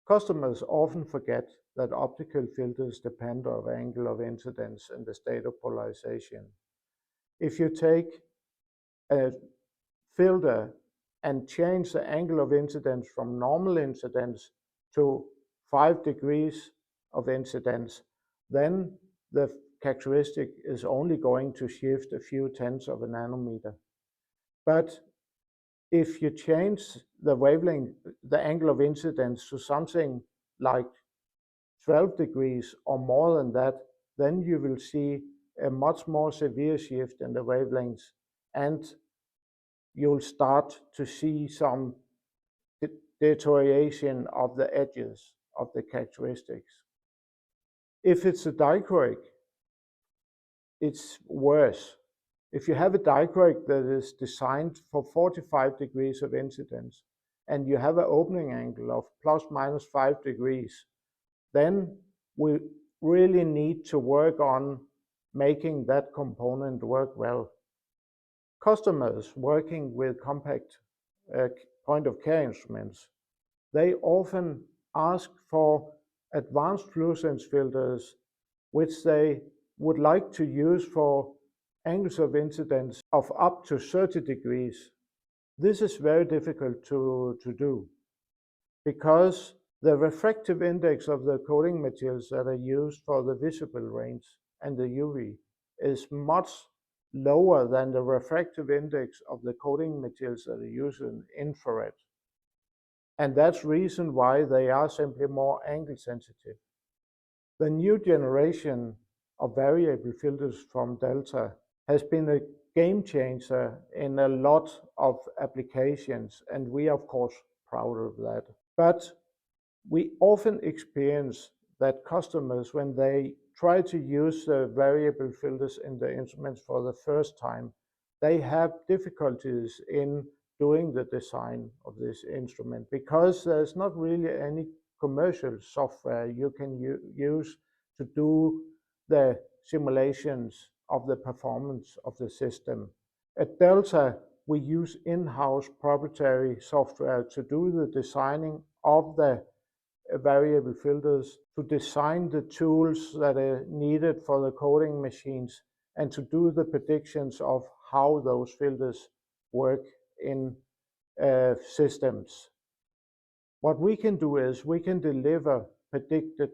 Customers often forget that optical filters depend on angle of incidence and the state of polarization. If you take a filter and change the angle of incidence from normal incidence to 5 degrees of incidence, then the characteristic is only going to shift a few tenths of a nanometer. But if you change the wavelength, the angle of incidence to something like 12 degrees or more than that, then you will see a much more severe shift in the wavelengths, and you'll start to see some deterioration of the edges of the characteristics. If it's a dichroic, it's worse. If you have a dichroic that is designed for 45 degrees of incidence and you have an opening angle of plus minus 5 degrees, then we really need to work on making that component work well. Customers working with compact point of care instruments, they often ask for advanced fluorescence filters, which they would like to use for angles of incidence of up to 30 degrees. This is very difficult to do because the refractive index of the coating materials that are used for the visible range and the UV is much lower than the refractive index of the coating materials that are used in infrared. And that's the reason why they are simply more angle sensitive. The new generation of variable filters from Delta has been a game changer in a lot of applications, and we are of course proud of that. But we often experience that customers, when they try to use the variable filters in the instruments for the first time, they have difficulties in doing the design of this instrument because there's not really any commercial software you can use to do the simulations of the performance of the system. At Delta, we use in-house proprietary software to do the designing of the variable filters, to design the tools that are needed for the coating machines, and to do the predictions of how those filters work in systems. What we can do is we can deliver predicted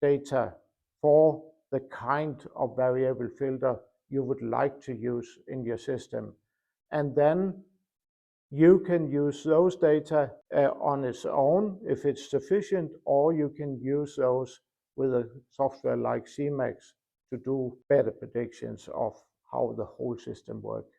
data for the kind of variable filter you would like to use in your system. And then you can use those data on its own if it's sufficient, or you can use those with a software like CMAX to do better predictions of how the whole system works.